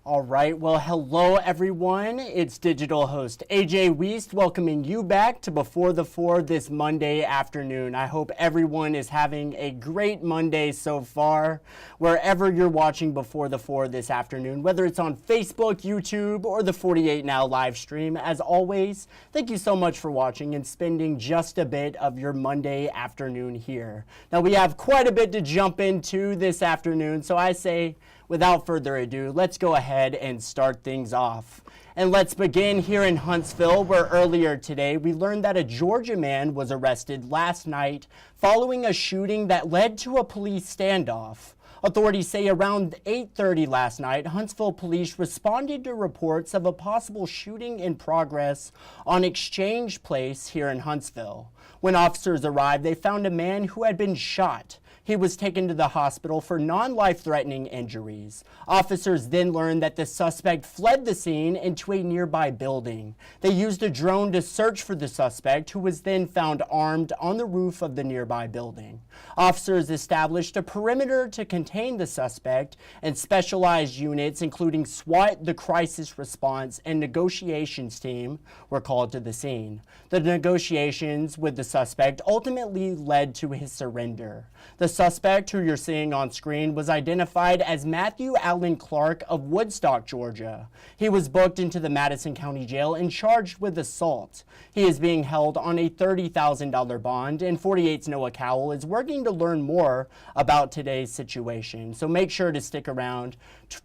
All right, well, hello everyone. It's digital host A.J. Wuest welcoming you back to Before the Four this Monday afternoon. I hope everyone is having a great Monday so far, wherever you're watching Before the Four this afternoon, whether it's on Facebook, YouTube, or the 48 Now live stream. As always, thank you so much for watching and spending just a bit of your Monday afternoon here. Now, we have quite a bit to jump into this afternoon, so I say, without further ado, let's go ahead and start things off. And let's begin here in Huntsville, where earlier today we learned that a Georgia man was arrested last night following a shooting that led to a police standoff. Authorities say around 8:30 last night, Huntsville police responded to reports of a possible shooting in progress on Exchange Place here in Huntsville. When officers arrived, they found a man who had been shot. He was taken to the hospital for non-life-threatening injuries. Officers then learned that the suspect fled the scene into a nearby building. They used a drone to search for the suspect, who was then found armed on the roof of the nearby building. Officers established a perimeter to contain the suspect, and specialized units, including SWAT, the crisis response, and negotiations team, were called to the scene. The negotiations with the suspect ultimately led to his surrender. The suspect, who you're seeing on screen, was identified as Matthew Allen Clark of Woodstock, Georgia. He was booked into the Madison County Jail and charged with assault. He is being held on a $30,000 bond, and 48's Noah Cowell is working to learn more about today's situation. So make sure to stick around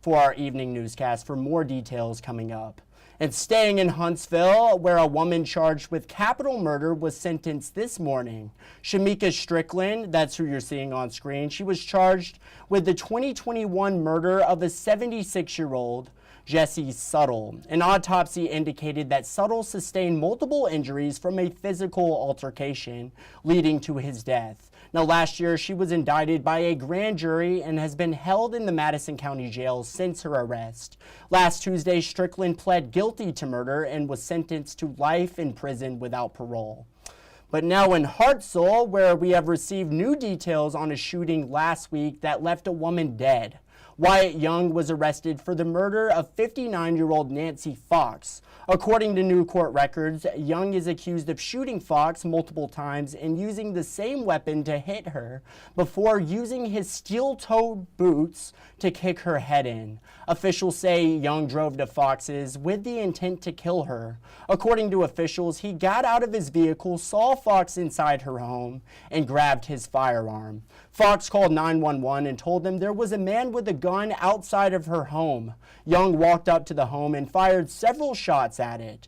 for our evening newscast for more details coming up. And staying in Huntsville, where a woman charged with capital murder was sentenced this morning. Shamika Strickland, that's who you're seeing on screen, she was charged with the 2021 murder of a 76-year-old Jesse Suttle. An autopsy indicated that Suttle sustained multiple injuries from a physical altercation, leading to his death. Now, last year, she was indicted by a grand jury and has been held in the Madison County Jail since her arrest. Last Tuesday, Strickland pled guilty to murder and was sentenced to life in prison without parole. But now in Huntsville, where we have received new details on a shooting last week that left a woman dead. Wyatt Young was arrested for the murder of 59-year-old Nancy Fox. According to new court records, Young is accused of shooting Fox multiple times and using the same weapon to hit her before using his steel-toed boots to kick her head in. Officials say Young drove to Fox's with the intent to kill her. According to officials, he got out of his vehicle, saw Fox inside her home, and grabbed his firearm. Fox called 911 and told them there was a man with a gun outside of her home. Young walked up to the home and fired several shots at it.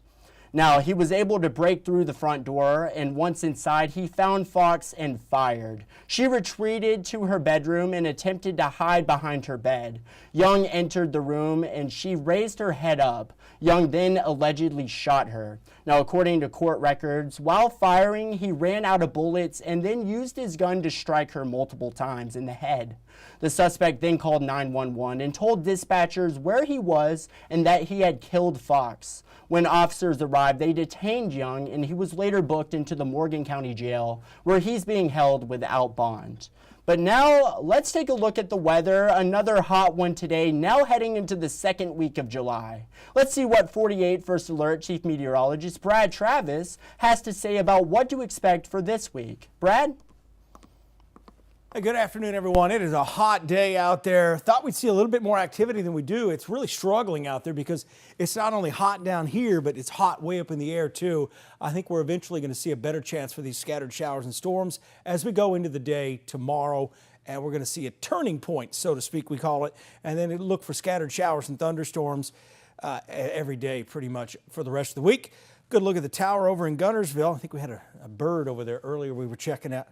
Now, he was able to break through the front door, and once inside, he found Fox and fired. She retreated to her bedroom and attempted to hide behind her bed. Young entered the room, and she raised her head up. Young then allegedly shot her. Now, according to court records, while firing, he ran out of bullets and then used his gun to strike her multiple times in the head. The suspect then called 911 and told dispatchers where he was and that he had killed Fox. When officers arrived, they detained Young, and he was later booked into the Morgan County Jail, where he's being held without bond. But now, let's take a look at the weather. Another hot one today, now heading into the second week of July. Let's see what 48 First Alert Chief Meteorologist Brad Travis has to say about what to expect for this week. Brad? Hey, good afternoon, everyone. It is a hot day out there. Thought we'd see a little bit more activity than we do. It's really struggling out there because it's not only hot down here, but it's hot way up in the air too. I think we're eventually going to see a better chance for these scattered showers and storms as we go into the day tomorrow. And we're going to see a turning point, so to speak, we call it. And then look for scattered showers and thunderstorms every day pretty much for the rest of the week. Good look at the tower over in Guntersville. I think we had a bird over there earlier we were checking out.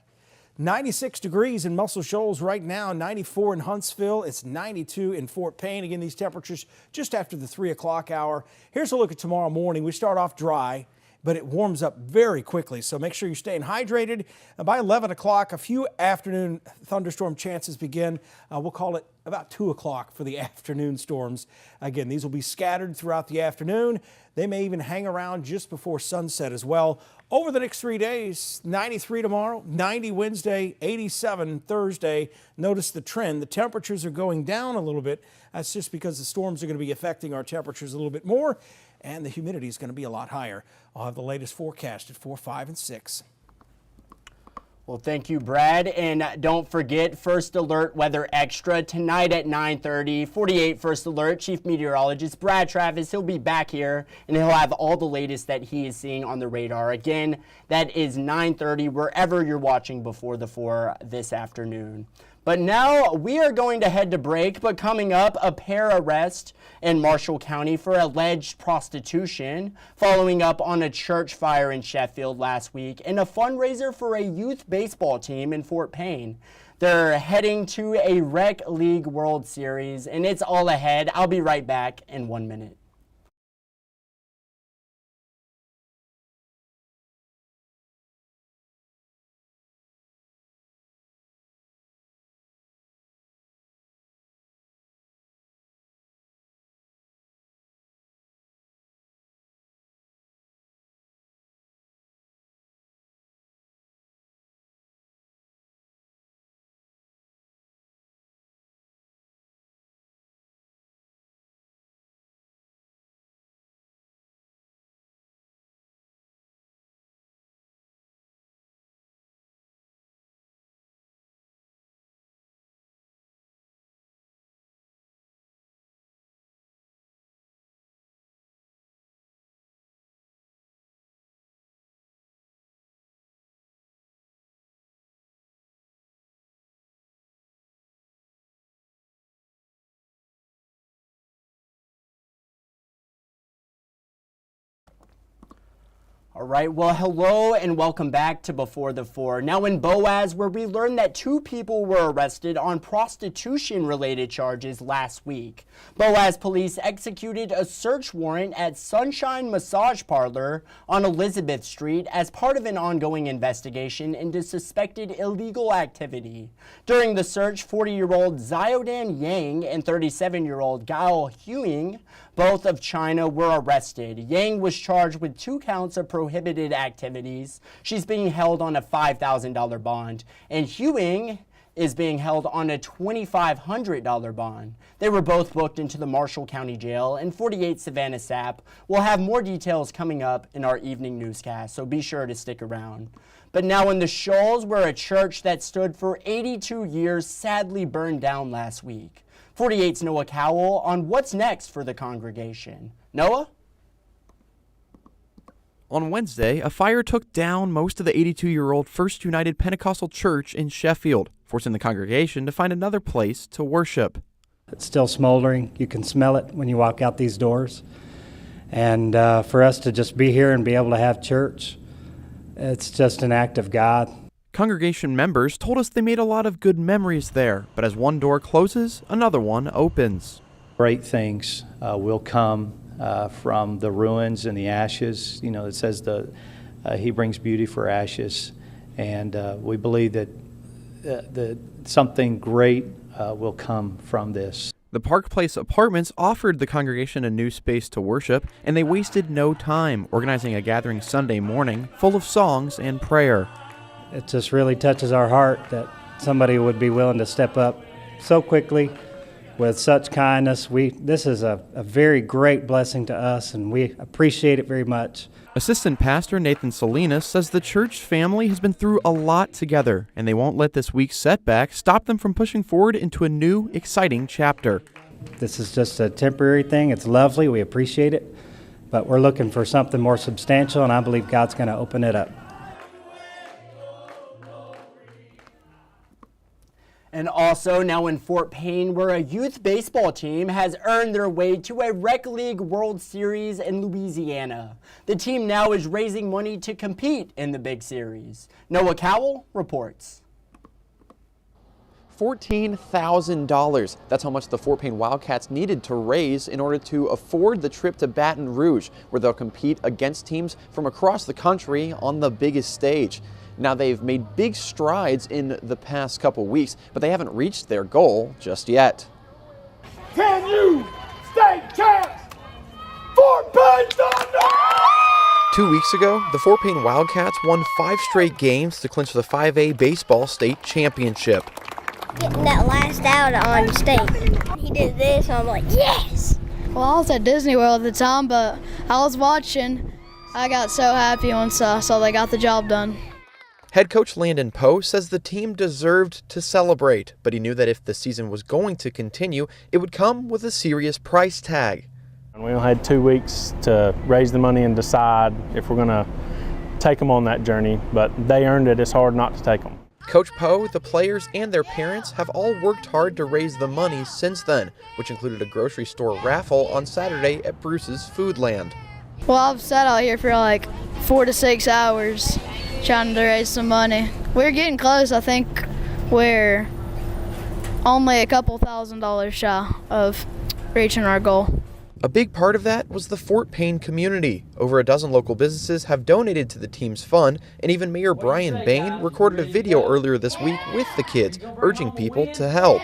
96 degrees in Muscle Shoals right now, 94 in Huntsville. It's 92 in Fort Payne. Again, these temperatures just after the 3 o'clock hour. Here's a look at tomorrow morning. We start off dry. but it warms up very quickly. So make sure you're staying hydrated. By 11 o'clock, a few afternoon thunderstorm chances begin. We'll call it about 2 o'clock for the afternoon storms. Again, these will be scattered throughout the afternoon. They may even hang around just before sunset as well. Over the next 3 days, 93 tomorrow, 90 Wednesday, 87 Thursday. Notice the trend. The temperatures are going down a little bit. That's just because the storms are going to be affecting our temperatures a little bit more, and the humidity is going to be a lot higher. I'll have the latest forecast at 4, 5, and 6. Well, thank you, Brad. And don't forget First Alert Weather Extra tonight at 9:30. 48 First Alert Chief Meteorologist Brad Travis. He'll be back here and he'll have all the latest that he is seeing on the radar. Again, that is 9:30 wherever you're watching before the 4 this afternoon. But now we are going to head to break, but coming up, a pair arrest in Marshall County for alleged prostitution, following up on a church fire in Sheffield last week, and a fundraiser for a youth baseball team in Fort Payne. They're heading to a Rec League World Series, and it's all ahead. I'll be right back in 1 minute. All right, well, hello and welcome back to Before the 4. Now in Boaz, where we learned that 2 people were arrested on prostitution-related charges last week. Boaz police executed a search warrant at Sunshine Massage Parlor on Elizabeth Street as part of an ongoing investigation into suspected illegal activity. During the search, 40-year-old Ziodan Yang and 37-year-old Gao Huing, both of China, were arrested. Yang was charged with 2 counts of prohibited activities. She's being held on a $5,000 bond, and Huing is being held on a $2,500 bond. They were both booked into the Marshall County Jail, and 48 Savannah Sapp will have more details coming up in our evening newscast, so be sure to stick around. But now in the Shoals, where a church that stood for 82 years sadly burned down last week. 48's Noah Cowell on what's next for the congregation. Noah? On Wednesday, a fire took down most of the 82-year-old First United Pentecostal Church in Sheffield, forcing the congregation to find another place to worship. It's still smoldering. You can smell it when you walk out these doors. And for us to just be here and be able to have church, it's just an act of God. Congregation members told us they made a lot of good memories there, but as one door closes, another one opens. Great things will come from the ruins and the ashes. You know, it says He brings beauty for ashes, and we believe that something great will come from this. The Park Place Apartments offered the congregation a new space to worship, and they wasted no time organizing a gathering Sunday morning full of songs and prayer. It just really touches our heart that somebody would be willing to step up so quickly with such kindness. This is a very great blessing to us, and we appreciate it very much. Assistant Pastor Nathan Salinas says the church family has been through a lot together, and they won't let this week's setback stop them from pushing forward into a new, exciting chapter. This is just a temporary thing. It's lovely. We appreciate it, but we're looking for something more substantial, and I believe God's going to open it up. And also now in Fort Payne, where a youth baseball team has earned their way to a Rec League World Series in Louisiana. The team now is raising money to compete in the big series. Noah Cowell reports. $14,000. That's how much the Fort Payne Wildcats needed to raise in order to afford the trip to Baton Rouge, where they'll compete against teams from across the country on the biggest stage. Now, they've made big strides in the past couple weeks, but they haven't reached their goal just yet. Can you state champs? Fort Payne Thunder! 2 weeks ago, the Fort Payne Wildcats won 5 straight games to clinch the 5A baseball state championship. Getting that last out on state. He did this, and I'm like, yes! Well, I was at Disney World at the time, but I was watching. I got so happy once I saw they got the job done. Head coach Landon Poe says the team deserved to celebrate, but he knew that if the season was going to continue, it would come with a serious price tag. We only had 2 weeks to raise the money and decide if we're going to take them on that journey, but they earned it. It's hard not to take them. Coach Poe, the players, and their parents have all worked hard to raise the money since then, which included a grocery store raffle on Saturday at Bruce's Foodland. Well, I've sat out here for like 4 to 6 hours trying to raise some money. We're getting close. I think we're only a couple $1,000s shy of reaching our goal. A big part of that was the Fort Payne community. Over a dozen local businesses have donated to the team's fund, and even Mayor Brian Bain recorded a video earlier this week with the kids, urging people to help.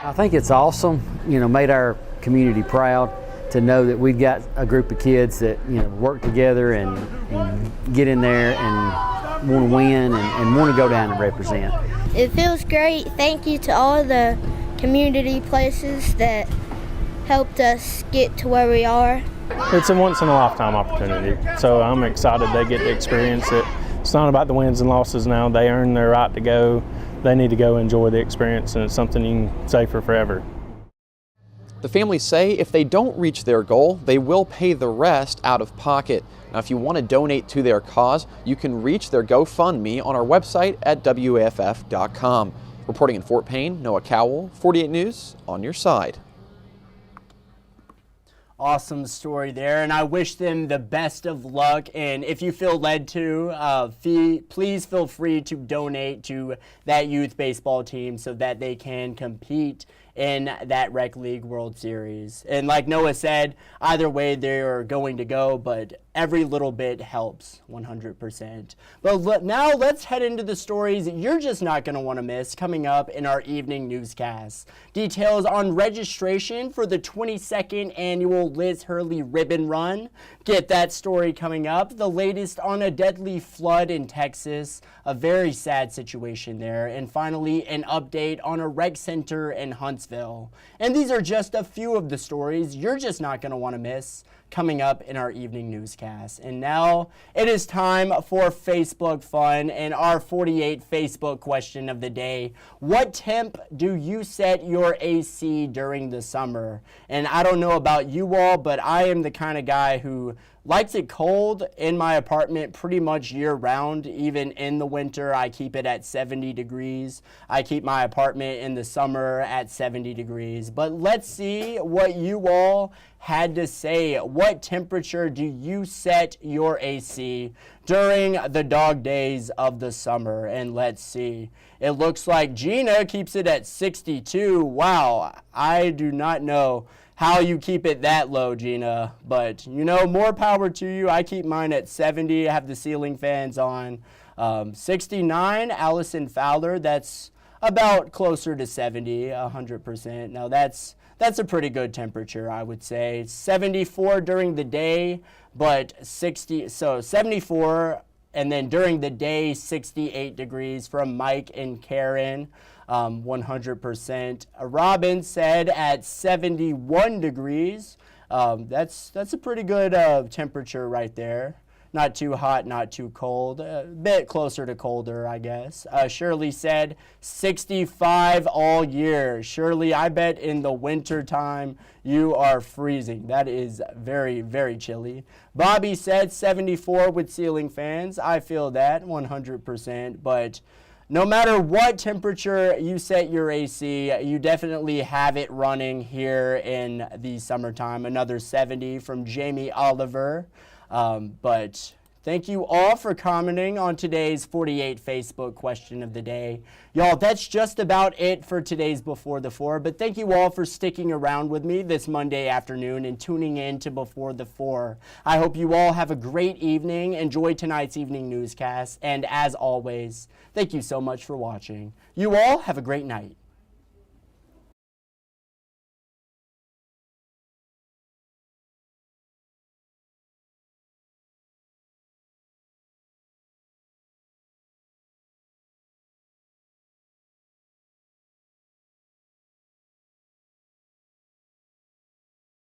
I think it's awesome, made our community proud to know that we've got a group of kids that, work together and get in there and want to win and want to go down and represent. It feels great. Thank you to all the community places that helped us get to where we are. It's a once-in-a-lifetime opportunity, so I'm excited they get to experience it. It's not about the wins and losses now. They earn their right to go. They need to go enjoy the experience, and it's something you can say for forever. The families say if they don't reach their goal, they will pay the rest out of pocket. Now, if you want to donate to their cause, you can reach their GoFundMe on our website at WAFF.com. Reporting in Fort Payne, Noah Cowell, 48 News, on your side. Awesome story there, and I wish them the best of luck. And if you feel led to, please feel free to donate to that youth baseball team so that they can compete in that Rec League World Series. And like Noah said, either way they're going to go, but every little bit helps 100%. But now let's head into the stories you're just not going to want to miss coming up in our evening newscast. Details on registration for the 22nd annual Liz Hurley Ribbon Run. Get that story coming up. The latest on a deadly flood in Texas, a very sad situation there. And finally, an update on a rec center in Huntsville. And these are just a few of the stories you're just not going to want to miss coming up in our evening newscast. And now it is time for Facebook fun and our 48 Facebook question of the day. What temp do you set your AC during the summer? And I don't know about you all, but I am the kind of guy who likes it cold in my apartment pretty much year round. Even in the winter, I keep it at 70 degrees. I keep my apartment in the summer at 70 degrees. But let's see what you all had to say. What temperature do you set your AC during the dog days of the summer? And let's see. It looks like Gina keeps it at 62. Wow, I do not know how you keep it that low, Gina, but more power to you. I keep mine at 70. I have the ceiling fans on. 69, Allison Fowler, that's about closer to 70, 100%. Now that's a pretty good temperature, I would say. 74 during the day, but 74, and then during the day, 68 degrees from Mike and Karen. 100%. Robin said at 71 degrees. That's a pretty good temperature right there. Not too hot, not too cold. A bit closer to colder, I guess. Shirley said 65 all year. Shirley, I bet in the winter time you are freezing. That is very, very chilly. Bobby said 74 with ceiling fans. I feel that 100%, but no matter what temperature you set your AC, you definitely have it running here in the summertime. Another 70 from Jamie Oliver. But Thank you all for commenting on today's 48 Facebook question of the day. Y'all, that's just about it for today's Before the Four, but thank you all for sticking around with me this Monday afternoon and tuning in to Before the Four. I hope you all have a great evening, enjoy tonight's evening newscast, and as always, thank you so much for watching. You all have a great night.